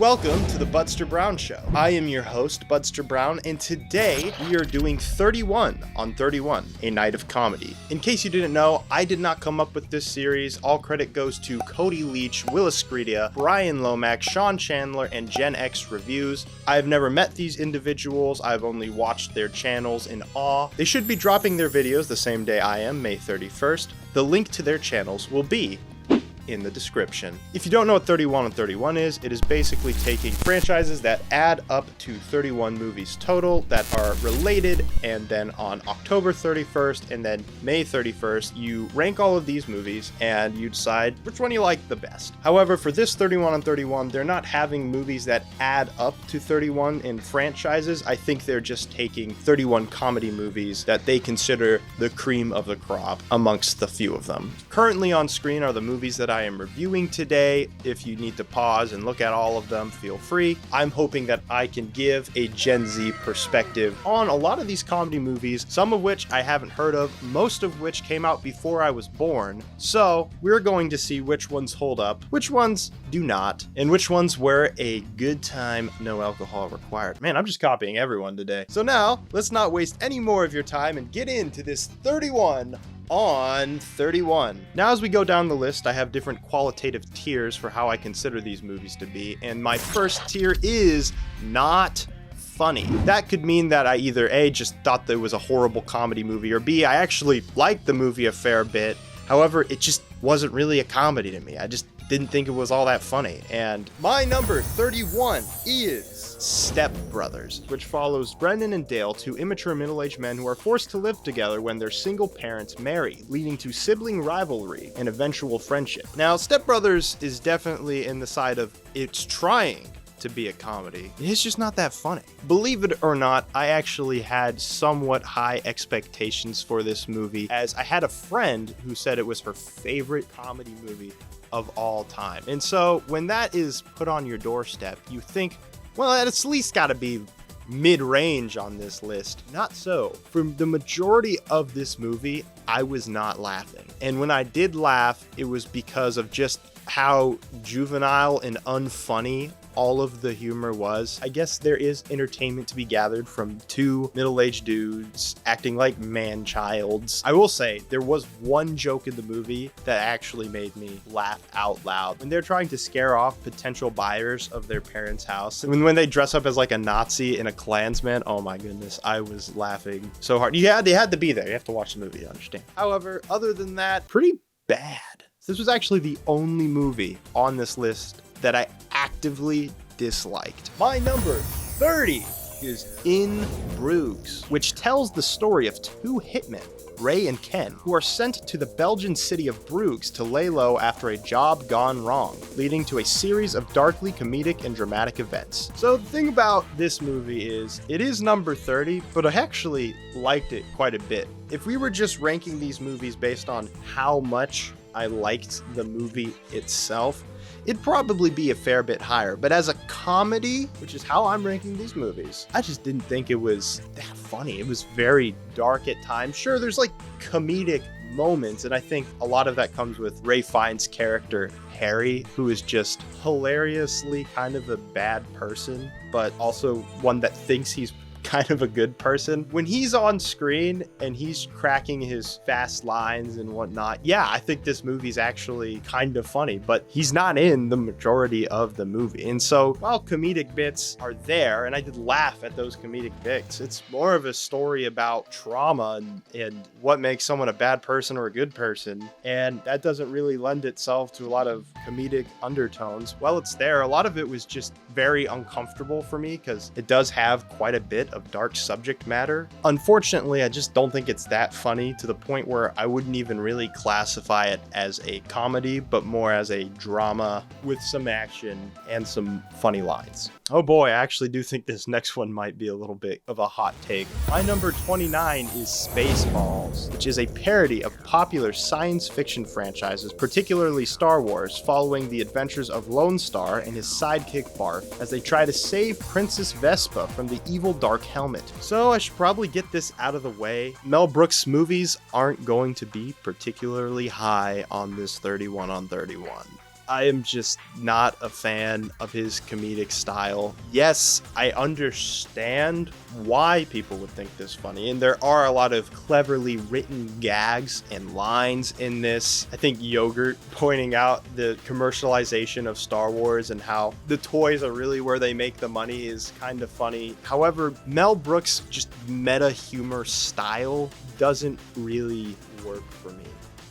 Welcome to the Budster Brown Show. I am your host, Budster Brown, and today we are doing 31 on 31, a night of comedy. In case you didn't know, I did not come up with this series. All credit goes to Cody Leach, Wiliscredia, Bryan Lomax, Chandler, and Gen X Reviews. I've never met these individuals. I've only watched their channels in awe. They should be dropping their videos the same day I am, May 31st. The link to their channels will be in the description. If you don't know what 31 on 31 is, it is basically taking franchises that add up to 31 movies total that are related, and then on October 31st and then May 31st, you rank all of these movies and you decide which one you like the best. However, for this 31 on 31, they're not having movies that add up to 31 in franchises. I think they're just taking 31 comedy movies that they consider the cream of the crop amongst the few of them. Currently on screen are the movies that I am reviewing today. If you need to pause and look at all of them, feel free. I'm hoping that I can give a Gen Z perspective on a lot of these comedy movies, some of which I haven't heard of, most of which came out before I was born. So we're going to see which ones hold up, which ones do not, and which ones were a good time, no alcohol required. Man, I'm just copying everyone today. So now, let's not waste any more of your time and get into this 31 on 31. Now, as we go down the list, I have different qualitative tiers for how I consider these movies to be, and my first tier is not funny. That could mean that I either A, just thought that it was a horrible comedy movie, or B, I actually liked the movie a fair bit. However, it just wasn't really a comedy to me. I just didn't think it was all that funny. And my number 31 is Step Brothers, which follows Brendan and Dale, two immature middle-aged men who are forced to live together when their single parents marry, leading to sibling rivalry and eventual friendship. Now, Step Brothers is definitely in the side of it's trying to be a comedy. It's just not that funny. Believe it or not, I actually had somewhat high expectations for this movie, as I had a friend who said it was her favorite comedy movie of all time. And so when that is put on your doorstep, you think, well, it's at least got to be mid-range on this list. Not so. For the majority of this movie, I was not laughing. And when I did laugh, it was because of just how juvenile and unfunny all of the humor was. I guess there is entertainment to be gathered from two middle-aged dudes acting like man-childs. I will say, there was one joke in the movie that actually made me laugh out loud. When they're trying to scare off potential buyers of their parents' house, and when they dress up as like a Nazi and a Klansman, oh my goodness, I was laughing so hard. Yeah, they had to be there. You have to watch the movie to understand. However, other than that, pretty bad. This was actually the only movie on this list that I actively disliked. My number 30 is In Bruges, which tells the story of two hitmen, Ray and Ken, who are sent to the Belgian city of Bruges to lay low after a job gone wrong, leading to a series of darkly comedic and dramatic events. So the thing about this movie is, it is number 30, but I actually liked it quite a bit. If we were just ranking these movies based on how much I liked the movie itself, it'd probably be a fair bit higher. But as a comedy, which is how I'm ranking these movies, I just didn't think it was that funny. It was very dark at times. Sure, there's like comedic moments, and I think a lot of that comes with Ray Fiennes' character, Harry, who is just hilariously kind of a bad person, but also one that thinks he's kind of a good person. When he's on screen and he's cracking his fast lines and whatnot, yeah, I think this movie's actually kind of funny, but he's not in the majority of the movie. And so while comedic bits are there, and I did laugh at those comedic bits, it's more of a story about trauma and what makes someone a bad person or a good person. And that doesn't really lend itself to a lot of comedic undertones. While it's there, a lot of it was just very uncomfortable for me because it does have quite a bit of dark subject matter. Unfortunately, I just don't think it's that funny to the point where I wouldn't even really classify it as a comedy, but more as a drama with some action and some funny lines. Oh boy, I actually do think this next one might be a little bit of a hot take. My number 29 is Spaceballs, which is a parody of popular science fiction franchises, particularly Star Wars, following the adventures of Lone Star and his sidekick Barf as they try to save Princess Vespa from the evil Dark Helmet. So I should probably get this out of the way. Mel Brooks movies aren't going to be particularly high on this 31 on 31. I am just not a fan of his comedic style. Yes, I understand why people would think this funny, and there are a lot of cleverly written gags and lines in this. I think Yogurt pointing out the commercialization of Star Wars and how the toys are really where they make the money is kind of funny. However, Mel Brooks' just meta humor style doesn't really work for me.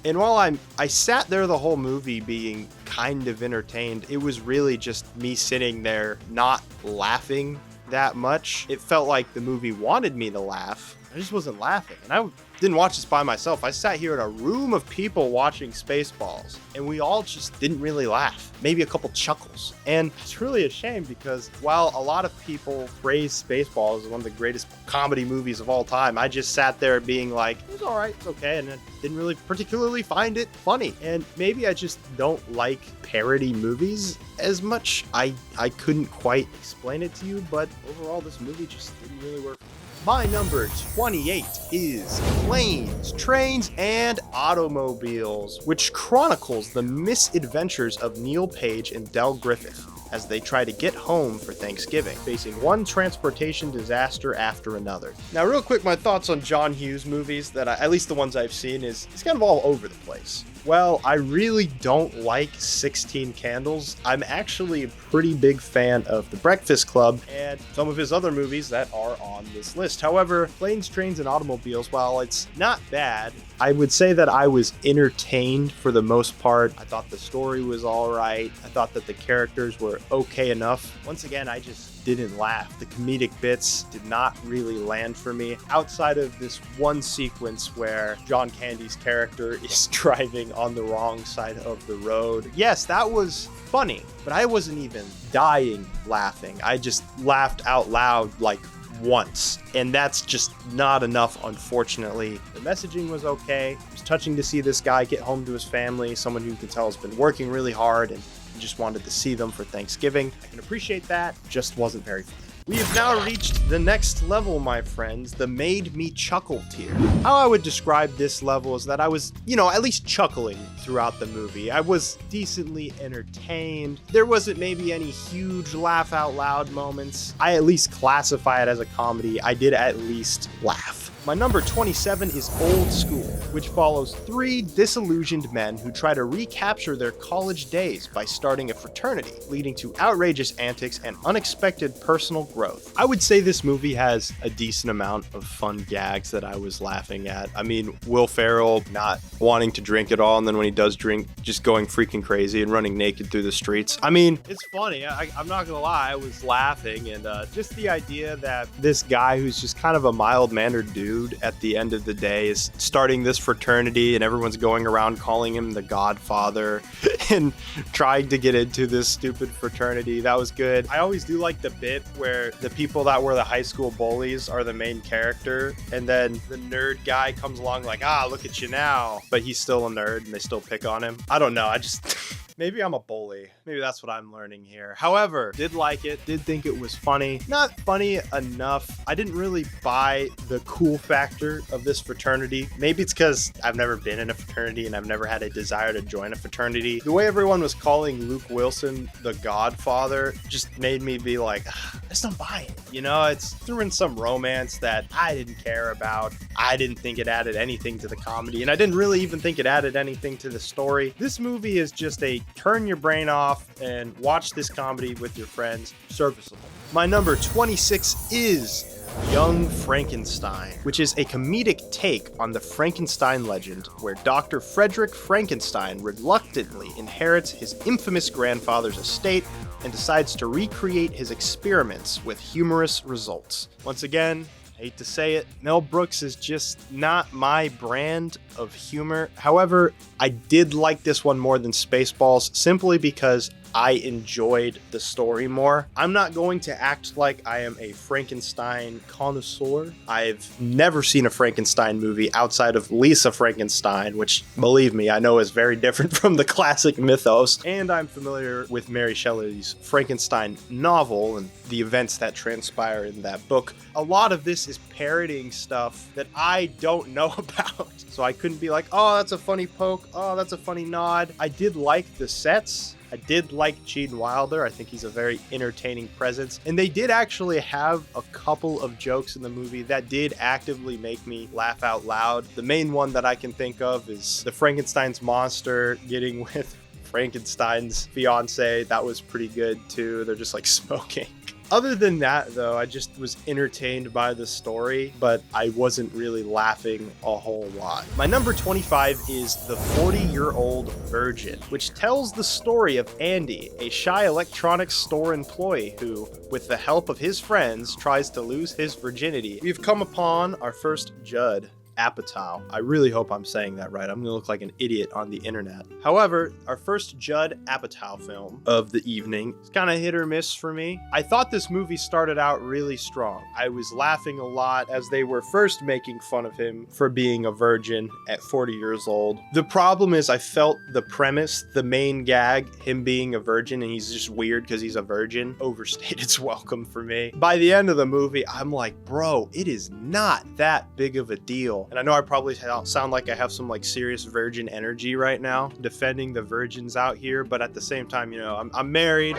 And while I sat there the whole movie being kind of entertained, it was really just me sitting there not laughing that much. It felt like the movie wanted me to laugh. I just wasn't laughing. And I didn't watch this by myself. I sat here in a room of people watching Spaceballs, and we all just didn't really laugh. Maybe a couple chuckles. And it's really a shame because while a lot of people praise Spaceballs as one of the greatest comedy movies of all time, I just sat there being like, it was all right, it's okay, and I didn't really particularly find it funny. And maybe I just don't like parody movies as much. I couldn't quite explain it to you, but overall this movie just didn't really work for me. My number 28 is Planes, Trains, and Automobiles, which chronicles the misadventures of Neil Page and Del Griffith as they try to get home for Thanksgiving, facing one transportation disaster after another. Now, real quick, my thoughts on John Hughes movies, that at least the ones I've seen, is he's kind of all over the place. Well, I really don't like 16 Candles. I'm actually a pretty big fan of The Breakfast Club and some of his other movies that are on this list. However, Planes, Trains, and Automobiles, while it's not bad, I would say that I was entertained for the most part. I thought the story was all right. I thought that the characters were okay enough. Once again, I just didn't laugh. The comedic bits did not really land for me outside of this one sequence where John Candy's character is driving on the wrong side of the road. Yes, that was funny, but I wasn't even dying laughing. I just laughed out loud like once, and that's just not enough, unfortunately. The messaging was okay. It was touching to see this guy get home to his family, someone who you can tell has been working really hard and just wanted to see them for Thanksgiving. I can appreciate that, just wasn't very funny. We have now reached the next level, my friends, the Made Me Chuckle tier. How I would describe this level is that I was, at least chuckling throughout the movie. I was decently entertained. There wasn't maybe any huge laugh out loud moments. I at least classify it as a comedy. I did at least laugh. My number 27 is Old School, which follows 3 disillusioned men who try to recapture their college days by starting a fraternity, leading to outrageous antics and unexpected personal growth. I would say this movie has a decent amount of fun gags that I was laughing at. I mean, Will Ferrell not wanting to drink at all, and then when he does drink, just going freaking crazy and running naked through the streets. I mean, it's funny. I'm not gonna lie, I was laughing, and just the idea that this guy who's just kind of a mild-mannered dude at the end of the day is starting this fraternity, and everyone's going around calling him the Godfather and trying to get into this stupid fraternity. That was good. I always do like the bit where the people that were the high school bullies are the main character, and then the nerd guy comes along like, look at you now, but he's still a nerd and they still pick on him. I don't know, I just maybe I'm a bully. Maybe that's what I'm learning here. However, did like it, did think it was funny. Not funny enough. I didn't really buy the cool factor of this fraternity. Maybe it's because I've never been in a fraternity and I've never had a desire to join a fraternity. The way everyone was calling Luke Wilson the Godfather just made me be like, I just don't buy it. It's threw in some romance that I didn't care about. I didn't think it added anything to the comedy, and I didn't really even think it added anything to the story. This movie is just a turn your brain off and watch this comedy with your friends. Serviceable. My number 26 is Young Frankenstein, which is a comedic take on the Frankenstein legend, where Dr. Frederick Frankenstein reluctantly inherits his infamous grandfather's estate and decides to recreate his experiments with humorous results. Once again, hate to say it, Mel Brooks is just not my brand of humor. However, I did like this one more than Spaceballs simply because I enjoyed the story more. I'm not going to act like I am a Frankenstein connoisseur. I've never seen a Frankenstein movie outside of Lisa Frankenstein, which, believe me, I know is very different from the classic mythos. And I'm familiar with Mary Shelley's Frankenstein novel and the events that transpire in that book. A lot of this is parodying stuff that I don't know about. so I couldn't be like, oh, that's a funny poke, oh, that's a funny nod. I did like the sets. I did like Gene Wilder. I think he's a very entertaining presence. And they did actually have a couple of jokes in the movie that did actively make me laugh out loud. The main one that I can think of is the Frankenstein's monster getting with Frankenstein's fiance. That was pretty good too. They're just like smoking. Other than that, though, I just was entertained by the story, but I wasn't really laughing a whole lot. My number 25 is The 40-Year-Old Virgin, which tells the story of Andy, a shy electronics store employee who, with the help of his friends, tries to lose his virginity. We've come upon our first Judd Apatow. I really hope I'm saying that right. I'm gonna look like an idiot on the internet. However, our first Judd Apatow film of the evening is kind of hit or miss for me. I thought this movie started out really strong. I was laughing a lot as they were first making fun of him for being a virgin at 40 years old. The problem is I felt the premise, the main gag, him being a virgin and he's just weird because he's a virgin, overstayed its welcome for me. By the end of the movie, I'm like, bro, it is not that big of a deal. And I know I probably sound like I have some like serious virgin energy right now, defending the virgins out here, but at the same time, you know, I'm married.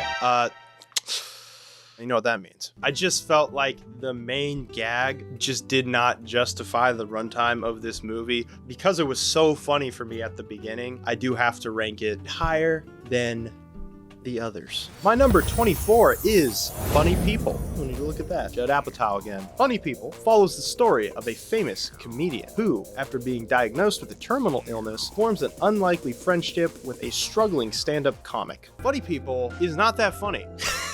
You know what that means. I just felt like the main gag just did not justify the runtime of this movie. Because it was so funny for me at the beginning, I do have to rank it higher than the others. My number 24 is Funny People. We need to look at that. Judd Apatow again. Funny People follows the story of a famous comedian who, after being diagnosed with a terminal illness, forms an unlikely friendship with a struggling stand-up comic. Funny People is not that funny.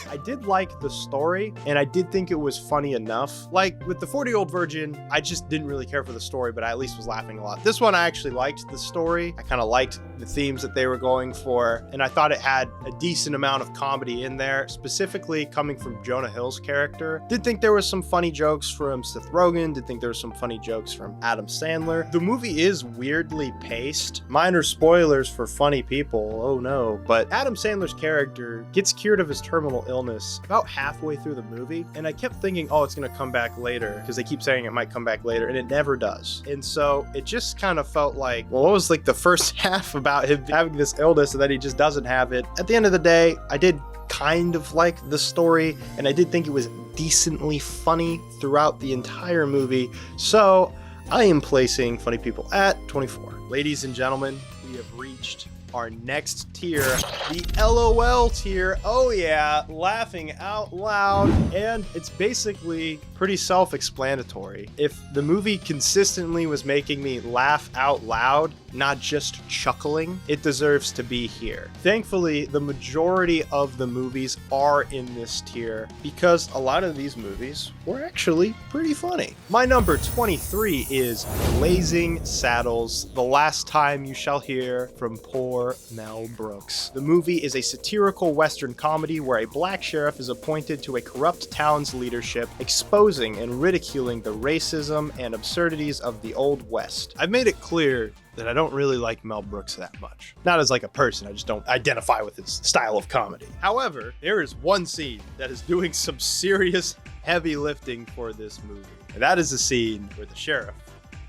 I did like the story, and I did think it was funny enough. Like, with the 40-Year-Old Virgin, I just didn't really care for the story, but I at least was laughing a lot. This one, I actually liked the story. I kind of liked the themes that they were going for, and I thought it had a decent amount of comedy in there, specifically coming from Jonah Hill's character. Did think there was some funny jokes from Seth Rogen, did think there was some funny jokes from Adam Sandler. The movie is weirdly paced. Minor spoilers for Funny People, oh no, but Adam Sandler's character gets cured of his terminal illness about halfway through the movie, and I kept thinking, oh, it's gonna come back later, because they keep saying it might come back later, and it never does. And so it just kind of felt like, well, what was like the first half about him having this illness and then he just doesn't have it? At the end of the day, I did kind of like the story, and I did think it was decently funny throughout the entire movie, so I am placing Funny People at 24. Ladies and gentlemen, we have reached our next tier, the LOL tier. Oh yeah, laughing out loud. And it's basically pretty self-explanatory. If the movie consistently was making me laugh out loud, not just chuckling, it deserves to be here. Thankfully, the majority of the movies are in this tier because a lot of these movies were actually pretty funny. My number 23 is Blazing Saddles, The Last Time You Shall Hear from Poor Mel Brooks. The movie is a satirical Western comedy where a black sheriff is appointed to a corrupt town's leadership, exposing and ridiculing the racism and absurdities of the Old West. I've made it clear that I don't really like Mel Brooks that much. Not as like a person, I just don't identify with his style of comedy. However, there is one scene that is doing some serious heavy lifting for this movie. And that is the scene where the sheriff,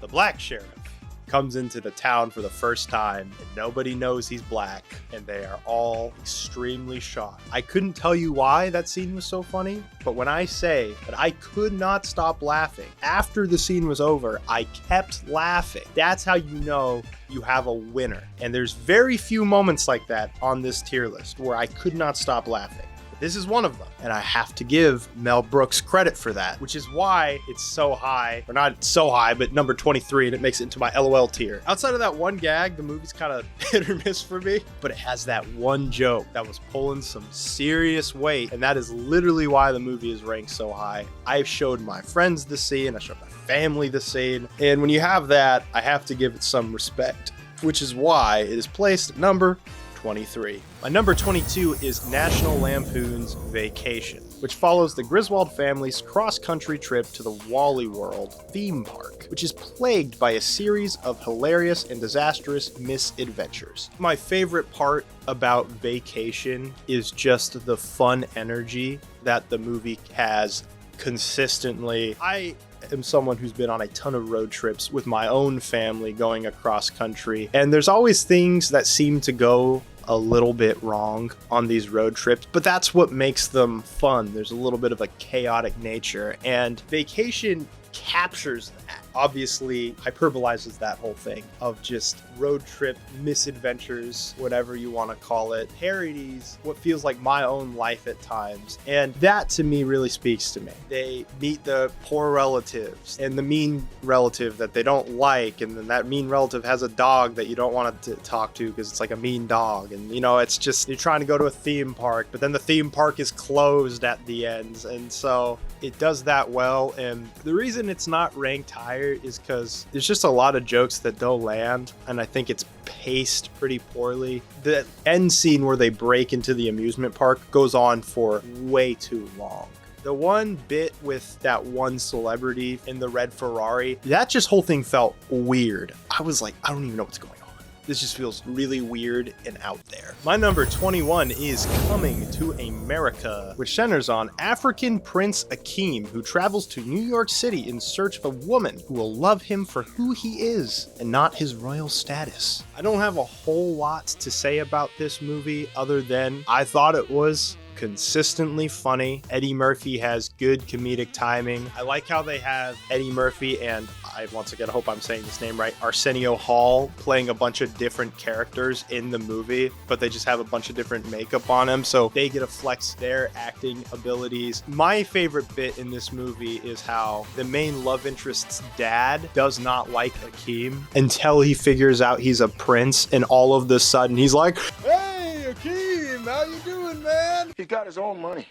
the black sheriff, comes into the town for the first time and nobody knows he's black and they are all extremely shocked. I couldn't tell you why that scene was so funny, but when I say that I could not stop laughing after the scene was over, I kept laughing. That's how you know you have a winner. And there's very few moments like that on this tier list where I could not stop laughing. This is one of them, and I have to give Mel Brooks credit for that, which is why it's so high, or not so high, but number 23, and it makes it into my LOL tier. Outside of that one gag, the movie's kind of hit or miss for me, but it has that one joke that was pulling some serious weight, and that is literally why the movie is ranked so high. I've showed my friends the scene, I showed my family the scene, and when you have that, I have to give it some respect, which is why it is placed at number 23. My number 22 is National Lampoon's Vacation, which follows the Griswold family's cross-country trip to the Wally World theme park, which is plagued by a series of hilarious and disastrous misadventures. My favorite part about Vacation is just the fun energy that the movie has consistently. I am someone who's been on a ton of road trips with my own family going across country, and there's always things that seem to go a little bit wrong on these road trips, but that's what makes them fun. There's a little bit of a chaotic nature, and Vacation captures that. Obviously hyperbolizes that whole thing of just road trip misadventures, whatever you want to call it, parodies what feels like my own life at times, and that to me really speaks to me. They meet the poor relatives and the mean relative that they don't like, and then that mean relative has a dog that you don't want to talk to because it's like a mean dog, and you know, it's just, you're trying to go to a theme park, but then the theme park is closed at the end, and so it does that well. And the reason it's not ranked higher is because there's just a lot of jokes that don't land, and I think it's paced pretty poorly. The end scene where they break into the amusement park goes on for way too long. The one bit with that one celebrity in the red Ferrari, that just whole thing felt weird. I was like, I don't even know what's going on. This just feels really weird and out there. My number 21 is Coming to America, which centers on African Prince Akeem, who travels to New York City in search of a woman who will love him for who he is and not his royal status. I don't have a whole lot to say about this movie other than I thought it was consistently funny. Eddie Murphy has good comedic timing. I like how they have Eddie Murphy and, I once again hope I'm saying this name right, Arsenio Hall playing a bunch of different characters in the movie, but they just have a bunch of different makeup on them, so they get to flex their acting abilities. My favorite bit in this movie is how the main love interest's dad does not like Akeem until he figures out he's a prince, and all of the sudden he's like, "Hey Akeem, how you doing, man?" He's got his own money.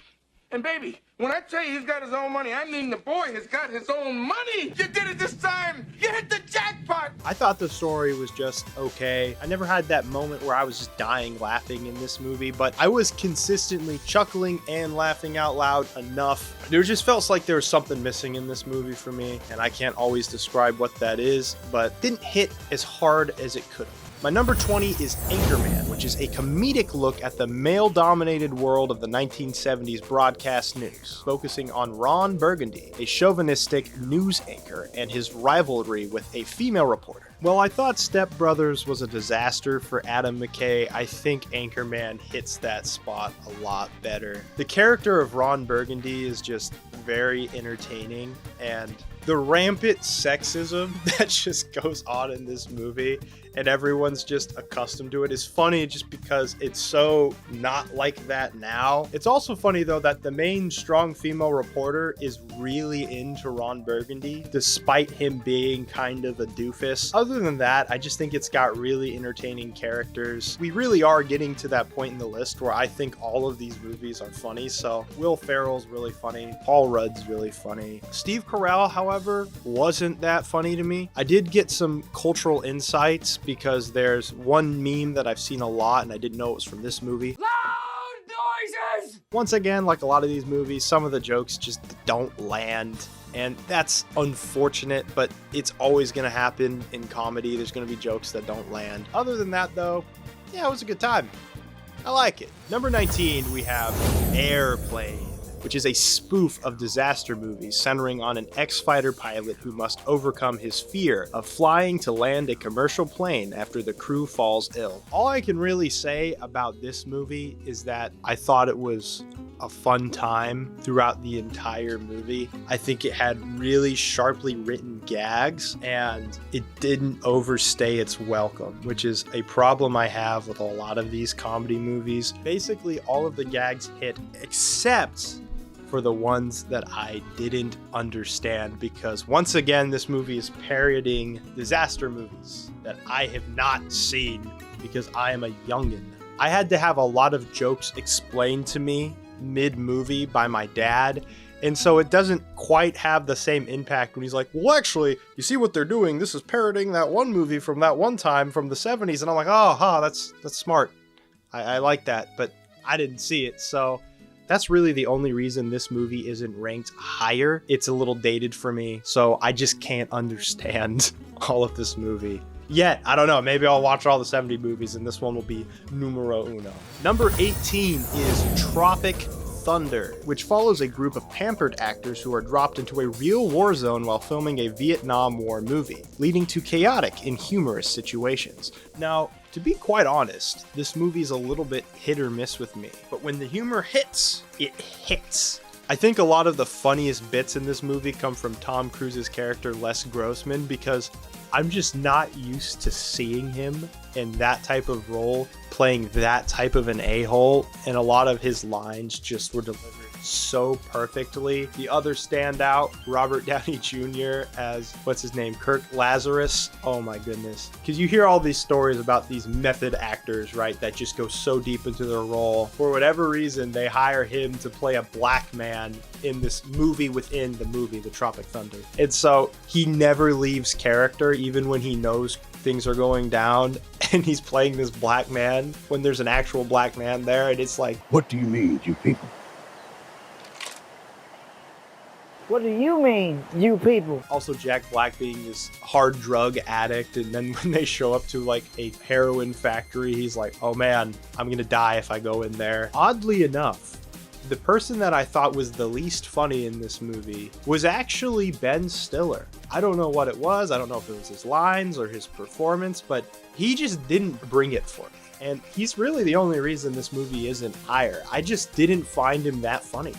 And baby, when I tell you he's got his own money, I mean the boy has got his own money. You did it this time. You hit the jackpot. I thought the story was just okay. I never had that moment where I was just dying laughing in this movie, but I was consistently chuckling and laughing out loud enough. There just felt like there was something missing in this movie for me, and I can't always describe what that is, but didn't hit as hard as it could have. My number 20 is Anchorman, which is a comedic look at the male-dominated world of the 1970s broadcast news, focusing on Ron Burgundy, a chauvinistic news anchor, and his rivalry with a female reporter. While I thought Step Brothers was a disaster for Adam McKay, I think Anchorman hits that spot a lot better. The character of Ron Burgundy is just very entertaining, and the rampant sexism that just goes on in this movie and everyone's just accustomed to it is funny just because it's so not like that now. It's also funny though that the main strong female reporter is really into Ron Burgundy despite him being kind of a doofus. Other than that, I just think it's got really entertaining characters. We really are getting to that point in the list where I think all of these movies are funny. So Will Ferrell's really funny. Paul Rudd's really funny. Steve Carell, however, wasn't that funny to me. I did get some cultural insights because there's one meme that I've seen a lot and I didn't know it was from this movie. Loud noises! Once again, like a lot of these movies, some of the jokes just don't land. And that's unfortunate, but it's always going to happen in comedy. There's going to be jokes that don't land. Other than that, though, yeah, it was a good time. I like it. Number 19, we have Airplane, which is a spoof of disaster movies centering on an ex-fighter pilot who must overcome his fear of flying to land a commercial plane after the crew falls ill. All I can really say about this movie is that I thought it was a fun time throughout the entire movie. I think it had really sharply written gags and it didn't overstay its welcome, which is a problem I have with a lot of these comedy movies. Basically, all of the gags hit except for the ones that I didn't understand, because once again, this movie is parodying disaster movies that I have not seen because I am a youngin'. I had to have a lot of jokes explained to me mid-movie by my dad, and so it doesn't quite have the same impact when he's like, well, actually, you see what they're doing? This is parodying that one movie from that one time from the 70s, and I'm like, oh, that's smart. I like that, but I didn't see it, so that's really the only reason this movie isn't ranked higher. It's a little dated for me, so I just can't understand all of this movie. Yet, I don't know, maybe I'll watch all the 70 movies and this one will be numero uno. Number 18 is Tropic Thunder, which follows a group of pampered actors who are dropped into a real war zone while filming a Vietnam War movie, leading to chaotic and humorous situations. Now, to be quite honest, this movie's a little bit hit or miss with me, but when the humor hits, it hits. I think a lot of the funniest bits in this movie come from Tom Cruise's character Les Grossman, because I'm just not used to seeing him in that type of role, playing that type of an a-hole, and a lot of his lines just were delivered so perfectly. The other standout, Robert Downey Jr. as, what's his name, Kirk Lazarus. Oh my goodness. Because you hear all these stories about these method actors, right, that just go so deep into their role. For whatever reason, they hire him to play a black man in this movie within the movie, The Tropic Thunder. And so he never leaves character, even when he knows things are going down, and he's playing this black man when there's an actual black man there, and it's like, what do you mean, you people? What do you mean, you people? Also, Jack Black being this hard drug addict, and then when they show up to like a heroin factory, he's like, oh man, I'm gonna die if I go in there. Oddly enough, the person that I thought was the least funny in this movie was actually Ben Stiller. I don't know what it was. I don't know if it was his lines or his performance, but he just didn't bring it for me. And he's really the only reason this movie isn't higher. I just didn't find him that funny.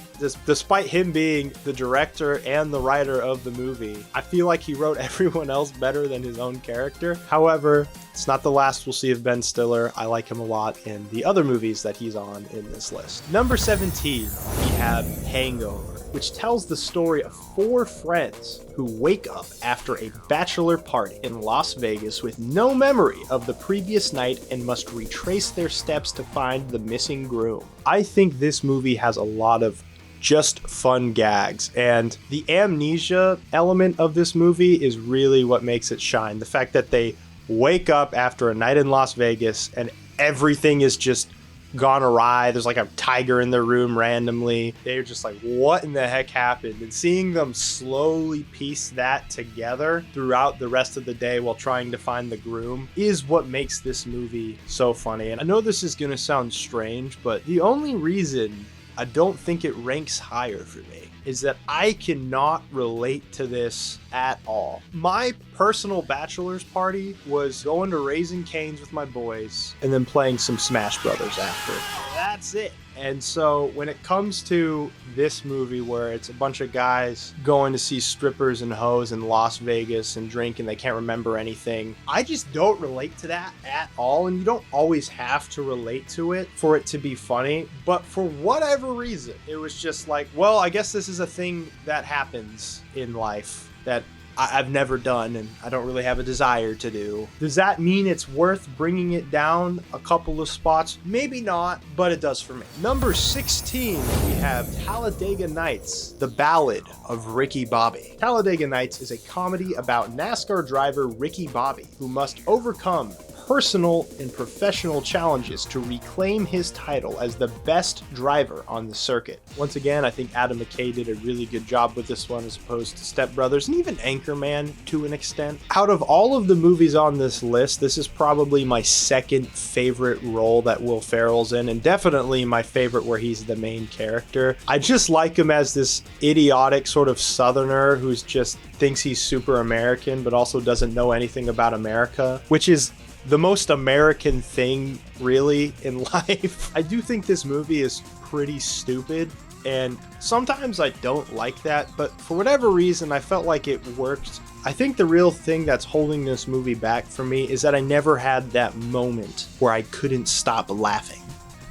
Despite him being the director and the writer of the movie, I feel like he wrote everyone else better than his own character. However, it's not the last we'll see of Ben Stiller. I like him a lot in the other movies that he's on in this list. Number 17, we have Hangover, which tells the story of 4 friends who wake up after a bachelor party in Las Vegas with no memory of the previous night and must retrace their steps to find the missing groom. I think this movie has a lot of just fun gags, and the amnesia element of this movie is really what makes it shine. The fact that they wake up after a night in Las Vegas and everything is just gone awry. There's like a tiger in their room randomly. They're just like, what in the heck happened? And seeing them slowly piece that together throughout the rest of the day while trying to find the groom is what makes this movie so funny. And I know this is gonna sound strange, but the only reason I don't think it ranks higher for me is that I cannot relate to this at all. My personal bachelor's party was going to Raising Cane's with my boys and then playing some Smash Brothers after. That's it. And so when it comes to this movie where it's a bunch of guys going to see strippers and hoes in Las Vegas and drink and they can't remember anything, I just don't relate to that at all. And you don't always have to relate to it for it to be funny. But for whatever reason, it was just like, well, I guess this is a thing that happens in life that I've never done and I don't really have a desire to do. Does that mean it's worth bringing it down a couple of spots? Maybe not, but it does for me. Number 16, we have Talladega Nights, the Ballad of Ricky Bobby. Talladega Nights is a comedy about NASCAR driver Ricky Bobby, who must overcome personal and professional challenges to reclaim his title as the best driver on the circuit. Once again, I think Adam McKay did a really good job with this one as opposed to Step Brothers and even Anchorman to an extent. Out of all of the movies on this list, this is probably my second favorite role that Will Ferrell's in, and definitely my favorite where he's the main character. I just like him as this idiotic sort of southerner who's just thinks he's super American but also doesn't know anything about America, which is the most American thing really in life. I do think this movie is pretty stupid, and sometimes I don't like that, but for whatever reason I felt like it worked. I think the real thing that's holding this movie back for me is that I never had that moment where I couldn't stop laughing.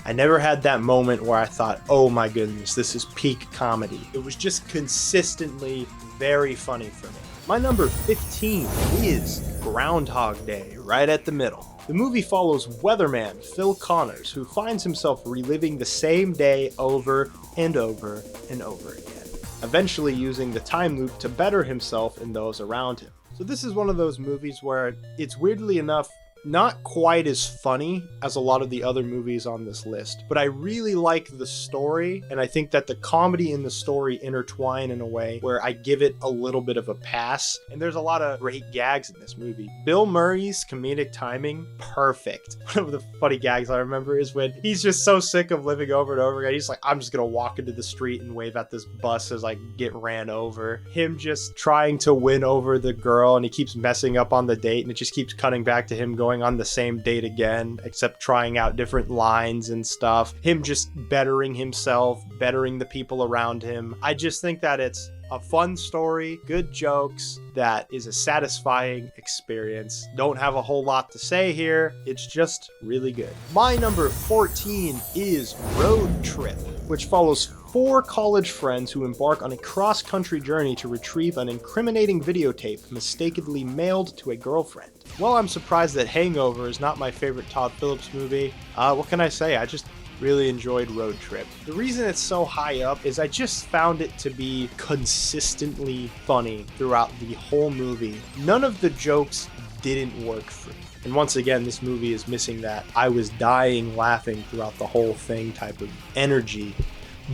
I never had that moment where I thought, oh my goodness, this is peak comedy. It was just consistently very funny for me. My number 15 is Groundhog Day, right at the middle. The movie follows weatherman Phil Connors, who finds himself reliving the same day over and over and over again, eventually using the time loop to better himself and those around him. So this is one of those movies where it's weirdly enough not quite as funny as a lot of the other movies on this list, but I really like the story, and I think that the comedy and the story intertwine in a way where I give it a little bit of a pass, and there's a lot of great gags in this movie. Bill Murray's comedic timing, perfect. One of the funny gags I remember is when he's just so sick of living over and over again, he's like, I'm just gonna walk into the street and wave at this bus as I get ran over. Him just trying to win over the girl, and he keeps messing up on the date, and it just keeps cutting back to him going on the same date again, except trying out different lines and stuff. Him just bettering himself, bettering the people around him. I just think that it's a fun story, good jokes, that is a satisfying experience. Don't have a whole lot to say here. It's just really good. My number 14 is Road Trip, which follows 4 college friends who embark on a cross-country journey to retrieve an incriminating videotape mistakenly mailed to a girlfriend. While I'm surprised that Hangover is not my favorite Todd Phillips movie, what can I say? I just really enjoyed Road Trip. The reason it's so high up is I just found it to be consistently funny throughout the whole movie. None of the jokes didn't work for me. And once again, this movie is missing that I was dying laughing throughout the whole thing type of energy.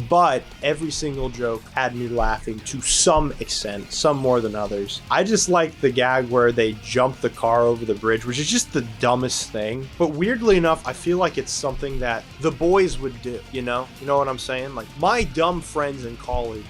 But every single joke had me laughing to some extent, some more than others. I just like the gag where they jump the car over the bridge, which is just the dumbest thing. But weirdly enough, I feel like it's something that the boys would do, you know? You know what I'm saying? Like, my dumb friends in college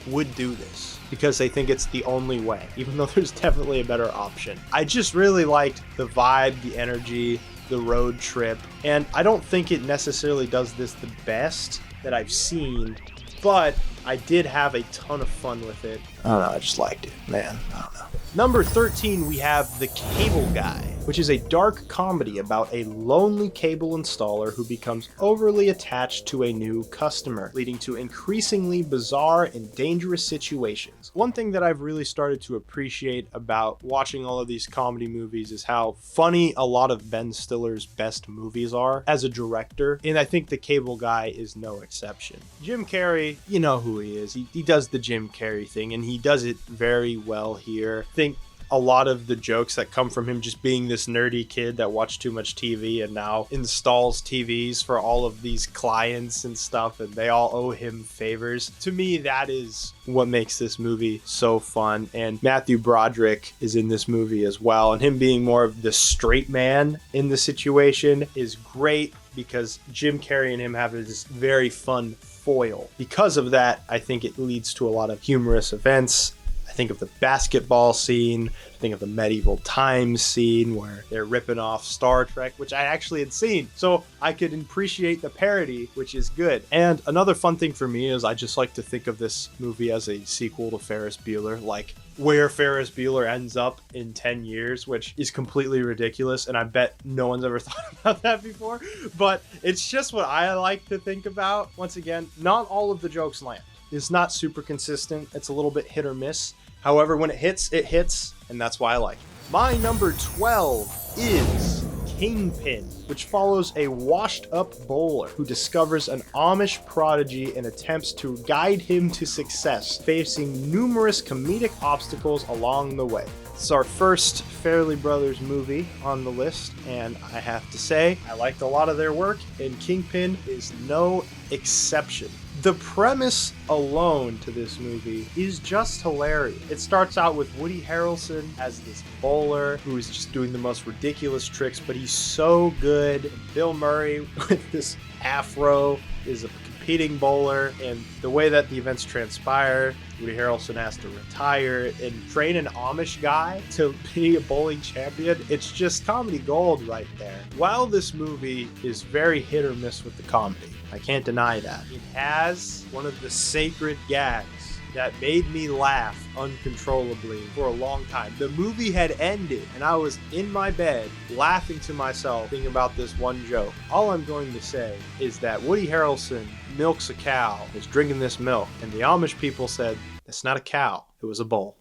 would do this because they think it's the only way, even though there's definitely a better option. I just really liked the vibe, the energy, the road trip, and I don't think it necessarily does this the best that I've seen, but I did have a ton of fun with it. I don't know, I just liked it, man. I don't know. Number 13, we have The Cable Guy, which is a dark comedy about a lonely cable installer who becomes overly attached to a new customer, leading to increasingly bizarre and dangerous situations. One thing that I've really started to appreciate about watching all of these comedy movies is how funny a lot of Ben Stiller's best movies are as a director, and I think The Cable Guy is no exception. Jim Carrey, you know who he is. He does the Jim Carrey thing, and he does it very well here. I think a lot of the jokes that come from him just being this nerdy kid that watched too much TV and now installs TVs for all of these clients and stuff, and they all owe him favors. To me, that is what makes this movie so fun. And Matthew Broderick is in this movie as well, and him being more of the straight man in the situation is great because Jim Carrey and him have this very fun foil. Because of that, I think it leads to a lot of humorous events. I think of the basketball scene, I think of the medieval times scene where they're ripping off Star Trek, which I actually had seen. So I could appreciate the parody, which is good. And another fun thing for me is I just like to think of this movie as a sequel to Ferris Bueller, like where Ferris Bueller ends up in 10 years, which is completely ridiculous. And I bet no one's ever thought about that before, but it's just what I like to think about. Once again, not all of the jokes land. It's not super consistent. It's a little bit hit or miss. However, when it hits, and that's why I like it. My number 12 is Kingpin, which follows a washed-up bowler who discovers an Amish prodigy and attempts to guide him to success, facing numerous comedic obstacles along the way. It's our first Farrelly Brothers movie on the list, and I have to say, I liked a lot of their work, and Kingpin is no exception. The premise alone to this movie is just hilarious. It starts out with Woody Harrelson as this bowler who is just doing the most ridiculous tricks, but he's so good. Bill Murray with this afro is a competing bowler, and the way that the events transpire, Woody Harrelson has to retire and train an Amish guy to be a bowling champion. It's just comedy gold right there. While this movie is very hit or miss with the comedy, I can't deny that, it has one of the sacred gags that made me laugh uncontrollably for a long time. The movie had ended and I was in my bed laughing to myself thinking about this one joke. All I'm going to say is that Woody Harrelson milks a cow, is drinking this milk, and the Amish people said, "That's not a cow, it was a bowl."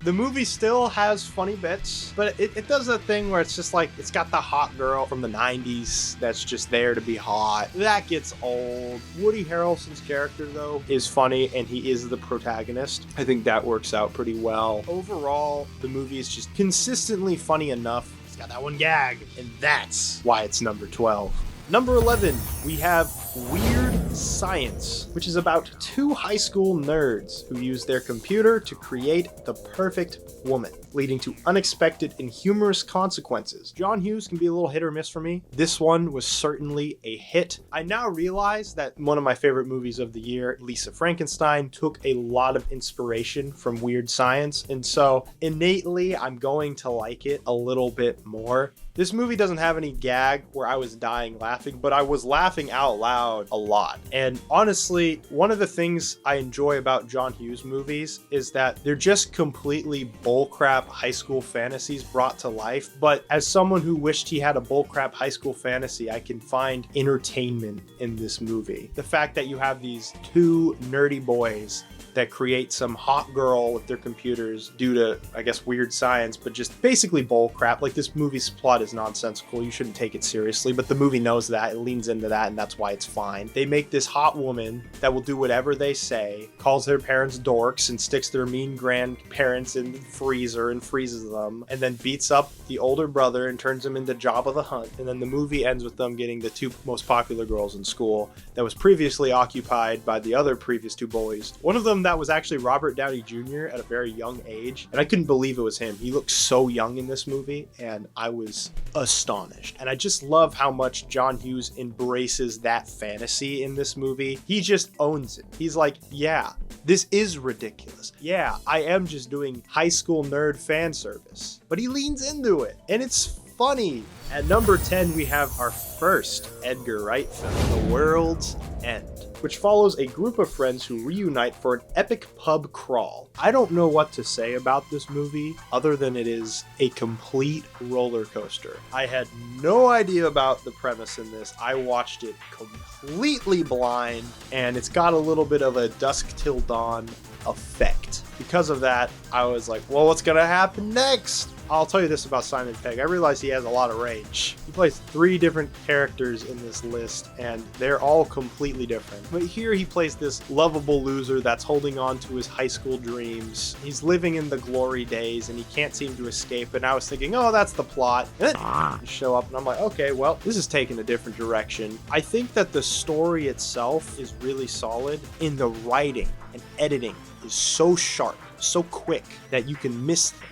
The movie still has funny bits, but it does a thing where it's just like, it's got the hot girl from the 90s that's just there to be hot. That gets old. Woody Harrelson's character, though, is funny, and he is the protagonist. I think that works out pretty well. Overall, the movie is just consistently funny enough. It's got that one gag, and that's why it's number 12. Number 11, we have Weird Science, which is about two high school nerds who use their computer to create the perfect woman, leading to unexpected and humorous consequences. John Hughes can be a little hit or miss for me. This one was certainly a hit. I now realize that one of my favorite movies of the year, Lisa Frankenstein, took a lot of inspiration from Weird Science, and so innately I'm going to like it a little bit more. This movie doesn't have any gag where I was dying laughing, but I was laughing out loud a lot. And honestly, one of the things I enjoy about John Hughes movies is that they're just completely bullcrap high school fantasies brought to life. But as someone who wished he had a bullcrap high school fantasy, I can find entertainment in this movie. The fact that you have these two nerdy boys that create some hot girl with their computers due to, I guess, weird science, but just basically bull crap. Like, this movie's plot is nonsensical. You shouldn't take it seriously, but the movie knows that. It leans into that, and that's why it's fine. They make this hot woman that will do whatever they say, calls their parents dorks, and sticks their mean grandparents in the freezer and freezes them, and then beats up the older brother and turns him into Jabba the Hutt. And then the movie ends with them getting the two most popular girls in school that was previously occupied by the other previous two bullies. One of them that was actually Robert Downey Jr. at a very young age, and I couldn't believe it was him. He looked so young in this movie, and I was astonished. And I just love how much John Hughes embraces that fantasy in this movie. He just owns it. He's like, yeah, this is ridiculous. Yeah, I am just doing high school nerd fan service. But he leans into it, and it's funny. At number 10, we have our first Edgar Wright film, The World's End, which follows a group of friends who reunite for an epic pub crawl. I don't know what to say about this movie other than it is a complete roller coaster. I had no idea about the premise in this. I watched it completely blind, and it's got a little bit of a Dusk Till Dawn effect. Because of that, I was like, well, what's gonna happen next? I'll tell you this about Simon Pegg. I realize he has a lot of range. He plays 3 different characters in this list, and they're all completely different. But here he plays this lovable loser that's holding on to his high school dreams. He's living in the glory days, and he can't seem to escape. And I was thinking, oh, that's the plot. And then you show up, and I'm like, okay, well, this is taking a different direction. I think that the story itself is really solid. In the writing and editing is so sharp, so quick that you can miss things.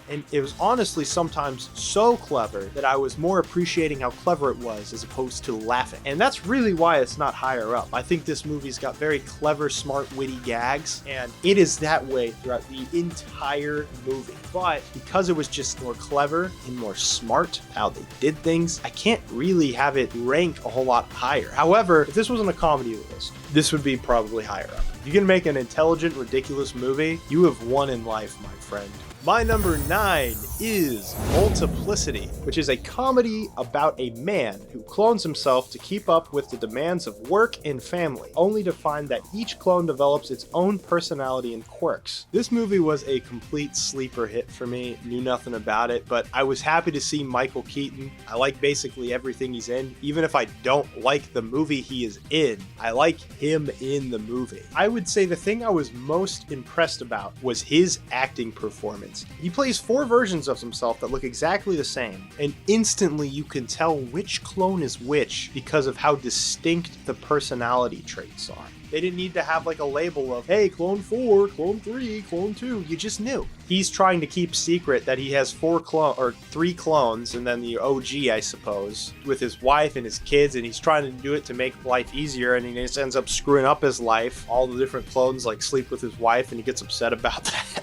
And it was honestly sometimes so clever that I was more appreciating how clever it was as opposed to laughing. And that's really why it's not higher up. I think this movie's got very clever, smart, witty gags, and it is that way throughout the entire movie. But because it was just more clever and more smart how they did things, I can't really have it rank a whole lot higher. However, if this wasn't a comedy list, this would be probably higher up. If you can make an intelligent, ridiculous movie, you have won in life, my friend. My number 9 is Multiplicity, which is a comedy about a man who clones himself to keep up with the demands of work and family, only to find that each clone develops its own personality and quirks. This movie was a complete sleeper hit for me, knew nothing about it, but I was happy to see Michael Keaton. I like basically everything he's in. Even if I don't like the movie he is in, I like him in the movie. I would say the thing I was most impressed about was his acting performance. He plays 4 versions of himself that look exactly the same, and instantly you can tell which clone is which because of how distinct the personality traits are. They didn't need to have like a label of, hey, clone 4, clone 3, clone 2. You just knew. He's trying to keep secret that he has 3 clones, and then the OG, I suppose, with his wife and his kids, and he's trying to do it to make life easier, and he just ends up screwing up his life. All the different clones like sleep with his wife, and he gets upset about that.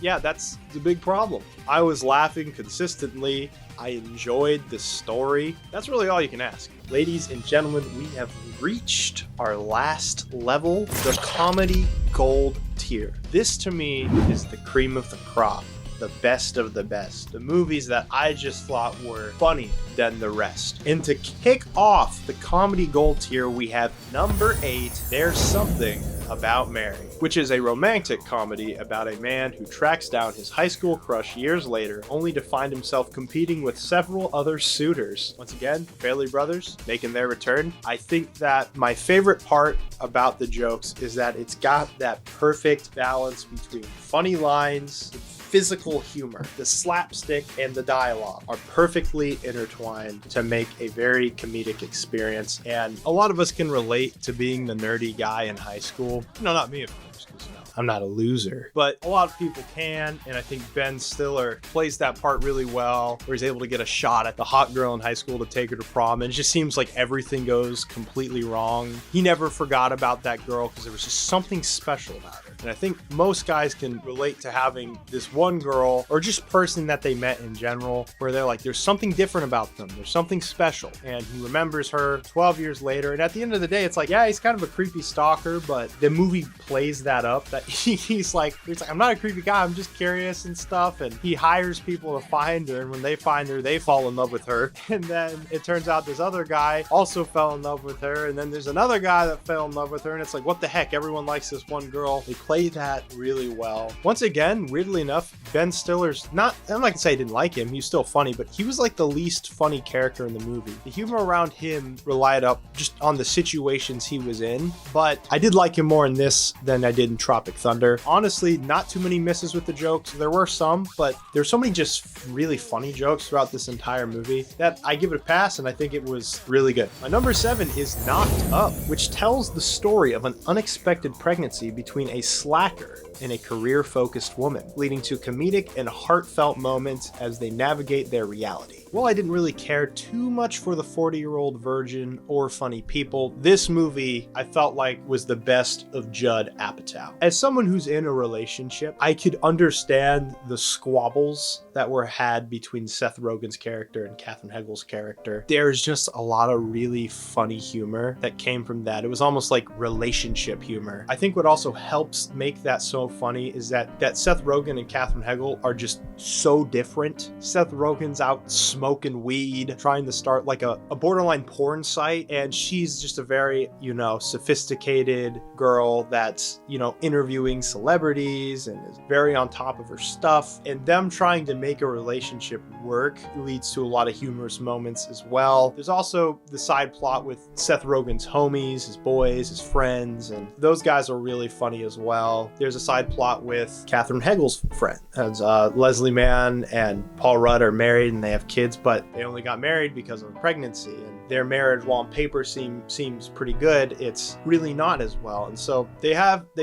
Yeah, that's the big problem. I was laughing consistently. I enjoyed the story. That's really all you can ask. Ladies and gentlemen, we have reached our last level, the comedy gold tier. This to me is the cream of the crop, the best of the best. The movies that I just thought were funnier than the rest. And to kick off the comedy gold tier, we have number 8, There's Something About Mary, which is a romantic comedy about a man who tracks down his high school crush years later, only to find himself competing with several other suitors. Once again, Fairley Brothers making their return. I think that my favorite part about the jokes is that it's got that perfect balance between funny lines, physical humor. The slapstick and the dialogue are perfectly intertwined to make a very comedic experience. And a lot of us can relate to being the nerdy guy in high school. No, not me, of course, because I'm not a loser, but a lot of people can. And I think Ben Stiller plays that part really well, where he's able to get a shot at the hot girl in high school to take her to prom. And it just seems like everything goes completely wrong. He never forgot about that girl because there was just something special about her. And I think most guys can relate to having this one girl or just person that they met in general, where they're like, there's something different about them. There's something special. And he remembers her 12 years later. And at the end of the day, it's like, yeah, he's kind of a creepy stalker, but the movie plays that up, that he's like, I'm not a creepy guy. I'm just curious and stuff. And he hires people to find her. And when they find her, they fall in love with her. And then it turns out this other guy also fell in love with her. And then there's another guy that fell in love with her. And it's like, what the heck? Everyone likes this one girl. They play that really well. Once again, weirdly enough, Ben Stiller's not, I'm not gonna say I didn't like him. He's still funny, but he was like the least funny character in the movie. The humor around him relied up just on the situations he was in. But I did like him more in this than I did in Tropic Thunder. Honestly, not too many misses with the jokes. There were some, but there's so many just really funny jokes throughout this entire movie that I give it a pass, and I think it was really good. My number 7 is Knocked Up, which tells the story of an unexpected pregnancy between a slacker and a career-focused woman, leading to comedic and heartfelt moments as they navigate their reality. While I didn't really care too much for the 40-year-old virgin or funny people, this movie I felt like was the best of Judd Apatow. As someone who's in a relationship, I could understand the squabbles that were had between Seth Rogen's character and Katherine Heigl's character. There's just a lot of really funny humor that came from that. It was almost like relationship humor. I think what also helps make that so funny is that Seth Rogen and Katherine Heigl are just so different. Seth Rogen's out smoking weed, trying to start like a borderline porn site, and she's just a very, sophisticated girl that's, interviewing celebrities and is very on top of her stuff. And them trying to make a relationship work leads to a lot of humorous moments as well. There's also the side plot with Seth Rogen's homies, his boys, his friends, and those guys are really funny as well. There's a side plot with Katherine Heigl's friend, as Leslie Mann and Paul Rudd are married and they have kids, but they only got married because of a pregnancy, and their marriage, while on paper seems pretty good, it's really not as well. And so they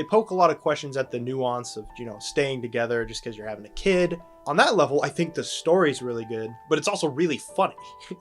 poke a lot of questions at the nuance of, staying together just because you're having a kid. On that level, I think the story's really good, but it's also really funny.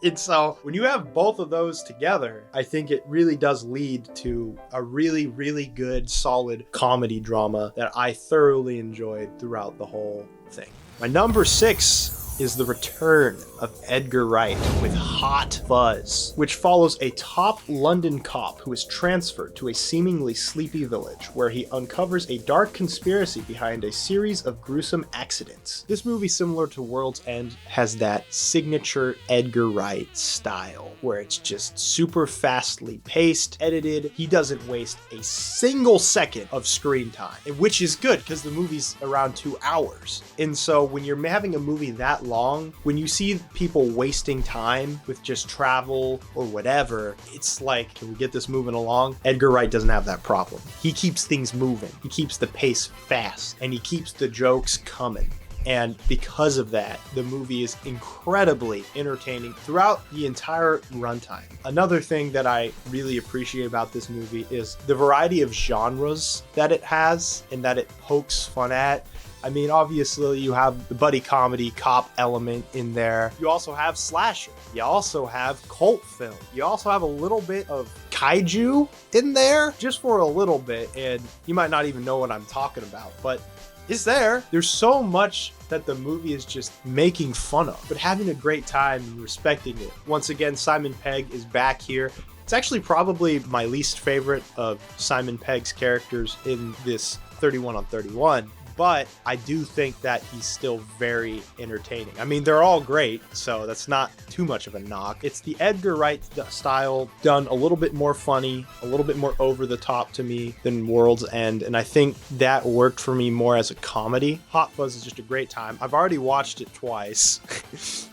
And so when you have both of those together, I think it really does lead to a really, really good, solid comedy drama that I thoroughly enjoyed throughout the whole thing. My number 6 is the return of Edgar Wright with Hot Fuzz, which follows a top London cop who is transferred to a seemingly sleepy village where he uncovers a dark conspiracy behind a series of gruesome accidents. This movie, similar to World's End, has that signature Edgar Wright style where it's just super fastly paced, edited. He doesn't waste a single second of screen time, which is good because the movie's around 2 hours. And so when you're having a movie that long, when you see people wasting time with just travel or whatever, it's like, can we get this moving along? Edgar Wright doesn't have that problem. He keeps things moving. He keeps the pace fast, and he keeps the jokes coming. And because of that, the movie is incredibly entertaining throughout the entire runtime. Another thing that I really appreciate about this movie is the variety of genres that it has and that it pokes fun at. I mean, obviously you have the buddy comedy cop element in there. You also have slasher. You also have cult film. You also have a little bit of kaiju in there, just for a little bit. And you might not even know what I'm talking about, but it's there. There's so much that the movie is just making fun of, but having a great time and respecting it. Once again, Simon Pegg is back here. It's actually probably my least favorite of Simon Pegg's characters in this 31 on 31. but I do think that he's still very entertaining. I mean, they're all great, so that's not too much of a knock. It's the Edgar Wright style done a little bit more funny, a little bit more over the top to me than World's End, and I think that worked for me more as a comedy. Hot Fuzz is just a great time. I've already watched it twice.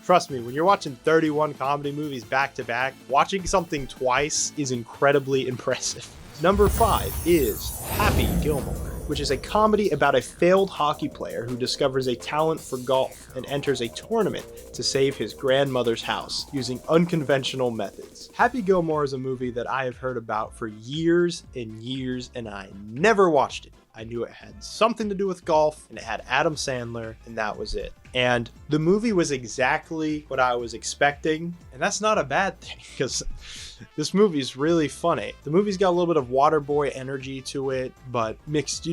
Trust me, when you're watching 31 comedy movies back to back, watching something twice is incredibly impressive. Number 5 is Happy Gilmore, which is a comedy about a failed hockey player who discovers a talent for golf and enters a tournament to save his grandmother's house using unconventional methods. Happy Gilmore is a movie that I have heard about for years and years, and I never watched it. I knew it had something to do with golf, and it had Adam Sandler, and that was it. And the movie was exactly what I was expecting, and that's not a bad thing, because this movie is really funny. The movie's got a little bit of Waterboy energy to it, but mixed,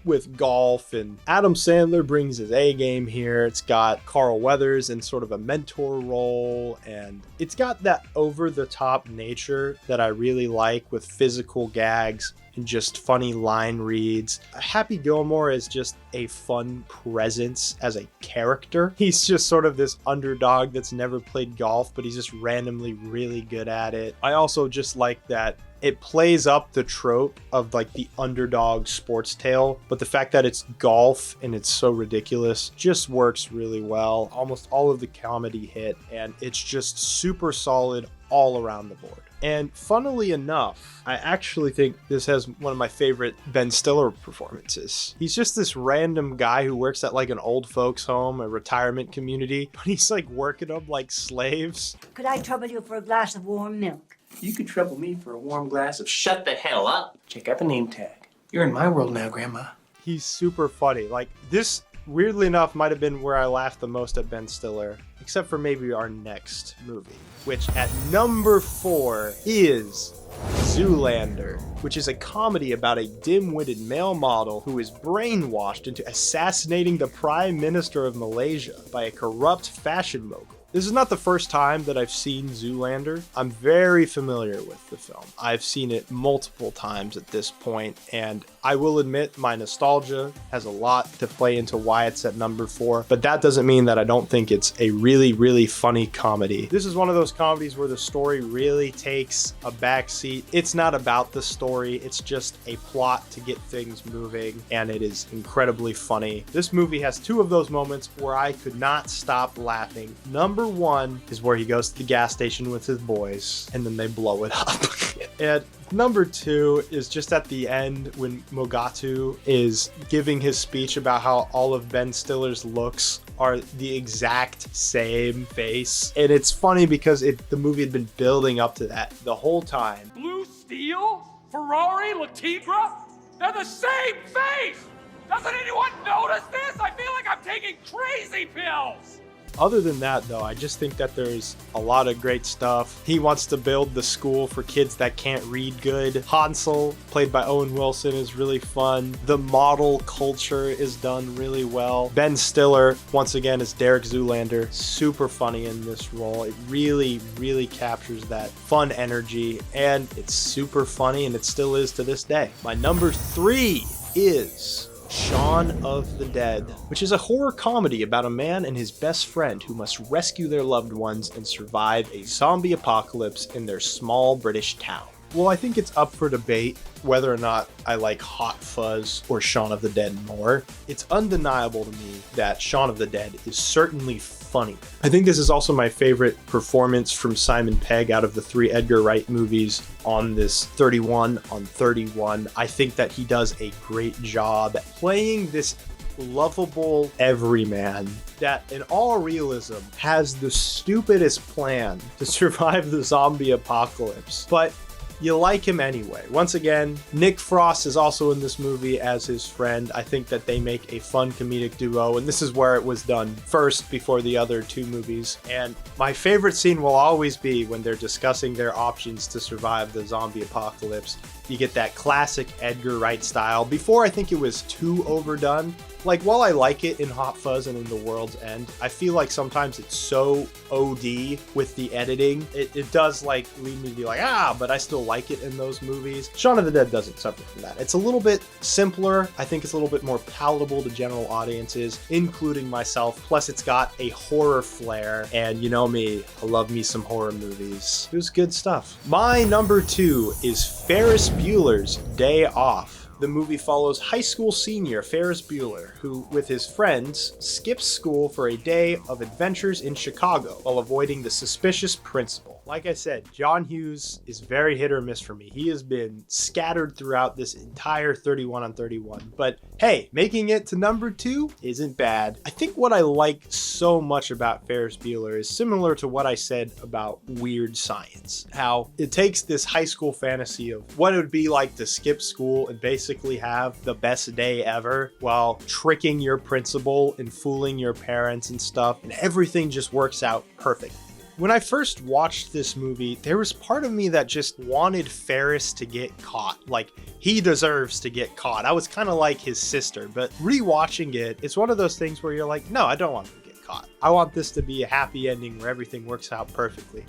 with golf, and Adam Sandler brings his A game here. It's got Carl Weathers in sort of a mentor role, and it's got that over-the-top nature that I really like, with physical gags and just funny line reads. Happy Gilmore is just a fun presence as a character. He's just sort of this underdog that's never played golf, but he's just randomly really good at it. I also just like that it plays up the trope of like the underdog sports tale, but the fact that it's golf and it's so ridiculous just works really well. Almost all of the comedy hit, and it's just super solid all around the board. And funnily enough, I actually think this has one of my favorite Ben Stiller performances. He's just this random guy who works at like an old folks home, a retirement community, but he's like working them like slaves. Could I trouble you for a glass of warm milk? You could trouble me for a warm glass of shut the hell up. Check out the name tag. You're in my world now, Grandma. He's super funny. Like, this, weirdly enough, might have been where I laughed the most at Ben Stiller, except for maybe our next movie, which at number 4 is Zoolander, which is a comedy about a dim-witted male model who is brainwashed into assassinating the Prime Minister of Malaysia by a corrupt fashion mogul. This is not the first time that I've seen Zoolander. I'm very familiar with the film. I've seen it multiple times at this point, and I will admit my nostalgia has a lot to play into why it's at number 4, but that doesn't mean that I don't think it's a really, really funny comedy. This is one of those comedies where the story really takes a backseat. It's not about the story, it's just a plot to get things moving, and it is incredibly funny. This movie has 2 of those moments where I could not stop laughing. Number 1 is where he goes to the gas station with his boys, and then they blow it up. And number 2 is just at the end when Mogatu is giving his speech about how all of Ben Stiller's looks are the exact same face. And it's funny because the movie had been building up to that the whole time. Blue Steel? Ferrari? Latigra? They're the same face! Doesn't anyone notice this? I feel like I'm taking crazy pills! Other than that, though, I just think that there's a lot of great stuff. He wants to build the school for kids that can't read good. Hansel, played by Owen Wilson, is really fun. The model culture is done really well. Ben Stiller, once again, is Derek Zoolander. Super funny in this role. It really, really captures that fun energy, and it's super funny, and it still is to this day. My number 3 is Shaun of the Dead, which is a horror comedy about a man and his best friend who must rescue their loved ones and survive a zombie apocalypse in their small British town. Well, I think it's up for debate whether or not I like Hot Fuzz or Shaun of the Dead more. It's undeniable to me that Shaun of the Dead is certainly funny. I think this is also my favorite performance from Simon Pegg out of the 3 Edgar Wright movies on this 31 on 31. I think that he does a great job playing this lovable everyman that in all realism has the stupidest plan to survive the zombie apocalypse, but you like him anyway. Once again, Nick Frost is also in this movie as his friend. I think that they make a fun comedic duo, and this is where it was done first before the other 2 movies. And my favorite scene will always be when they're discussing their options to survive the zombie apocalypse, You get that classic Edgar Wright style. Before, I think it was too overdone. Like, while I like it in Hot Fuzz and in The World's End, I feel like sometimes it's so OD with the editing. It does, like, lead me to be like, but I still like it in those movies. Shaun of the Dead doesn't suffer from that. It's a little bit simpler. I think it's a little bit more palatable to general audiences, including myself. Plus, it's got a horror flair, and you know me, I love me some horror movies. It was good stuff. My number 2 is Ferris Bueller's Day Off. The movie follows high school senior Ferris Bueller, who, with his friends, skips school for a day of adventures in Chicago while avoiding the suspicious principal. Like I said, John Hughes is very hit or miss for me. He has been scattered throughout this entire 31 on 31. But hey, making it to number 2 isn't bad. I think what I like so much about Ferris Bueller is similar to what I said about Weird Science. How it takes this high school fantasy of what it would be like to skip school and basically have the best day ever while tricking your principal and fooling your parents and stuff, and everything just works out perfect. When I first watched this movie, there was part of me that just wanted Ferris to get caught. Like, he deserves to get caught. I was kind of like his sister, but rewatching it, it's one of those things where you're like, no, I don't want him to get caught. I want this to be a happy ending where everything works out perfectly.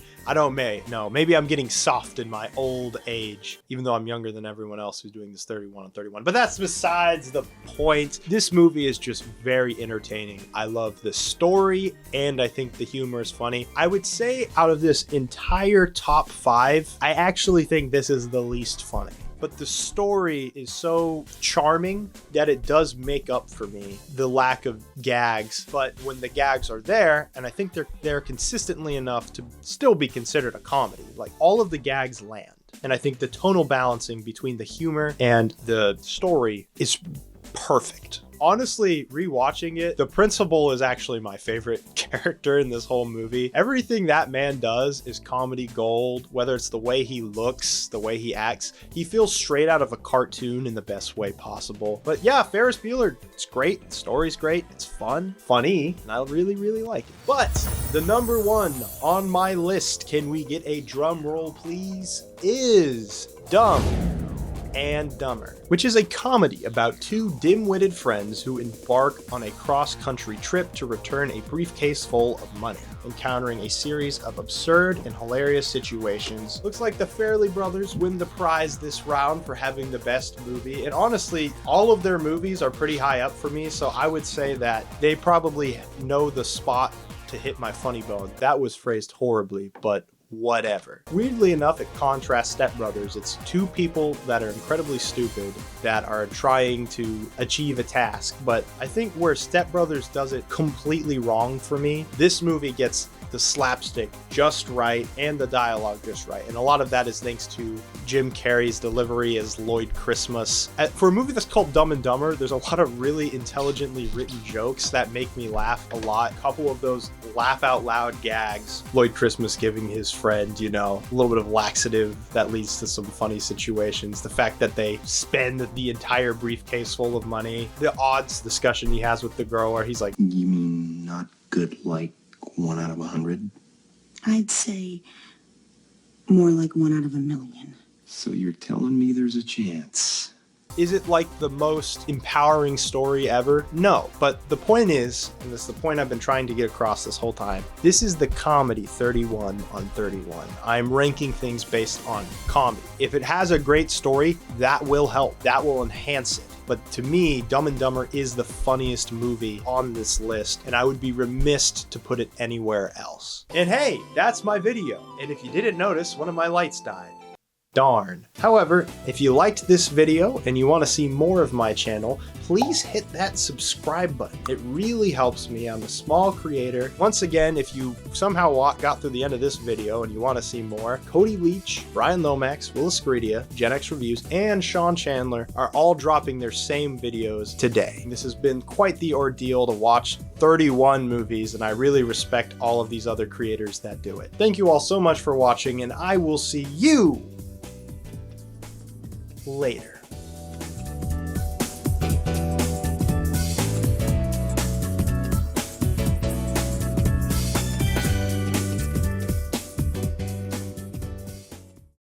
Maybe I'm getting soft in my old age, even though I'm younger than everyone else who's doing this 31 on 31. But that's besides the point. This movie is just very entertaining. I love the story, and I think the humor is funny. I would say out of this entire top 5, I actually think this is the least funny. But the story is so charming that it does make up for me the lack of gags. But when the gags are there, and I think they're there consistently enough to still be considered a comedy, like all of the gags land. And I think the tonal balancing between the humor and the story is perfect. Honestly, rewatching it, the principal is actually my favorite character in this whole movie. Everything that man does is comedy gold, whether it's the way he looks, the way he acts. He feels straight out of a cartoon in the best way possible. But yeah, Ferris Bueller, it's great. The story's great. It's fun, funny, and I really, really like it. But the number 1 on my list, can we get a drum roll, please, is Dumb and Dumber, which is a comedy about 2 dim-witted friends who embark on a cross-country trip to return a briefcase full of money, encountering a series of absurd and hilarious situations. Looks like the Farrelly brothers win the prize this round for having the best movie, and honestly, all of their movies are pretty high up for me, so I would say that they probably know the spot to hit my funny bone. That was phrased horribly, but whatever. Weirdly enough, it contrasts Step Brothers. It's 2 people that are incredibly stupid that are trying to achieve a task. But I think where Step Brothers does it completely wrong for me, this movie gets the slapstick just right and the dialogue just right. And a lot of that is thanks to Jim Carrey's delivery as Lloyd Christmas. For a movie that's called Dumb and Dumber, there's a lot of really intelligently written jokes that make me laugh a lot. A couple of those laugh out loud gags. Lloyd Christmas giving his friend, a little bit of laxative that leads to some funny situations. The fact that they spend the entire briefcase full of money. The odds discussion he has with the girl where he's like, "You mean not good like 1 out of 100? I'd say more like 1 out of 1,000,000. So you're telling me there's a chance?" Is it like the most empowering story ever? No, but the point is, and this is the point I've been trying to get across this whole time, this is the comedy 31 on 31. I'm ranking things based on comedy. If it has a great story, that will help. That will enhance it. But to me, Dumb and Dumber is the funniest movie on this list, and I would be remiss to put it anywhere else. And hey, that's my video. And if you didn't notice, one of my lights died. Darn. However, if you liked this video and you want to see more of my channel, please hit that subscribe button. It really helps me. I'm a small creator. Once again, if you somehow got through the end of this video and you want to see more, Cody Leach, Bryan Lomax, Wiliscredia, Gen X Reviews, and Sean Chandler are all dropping their same videos today. This has been quite the ordeal to watch 31 movies, and I really respect all of these other creators that do it. Thank you all so much for watching, and I will see you later.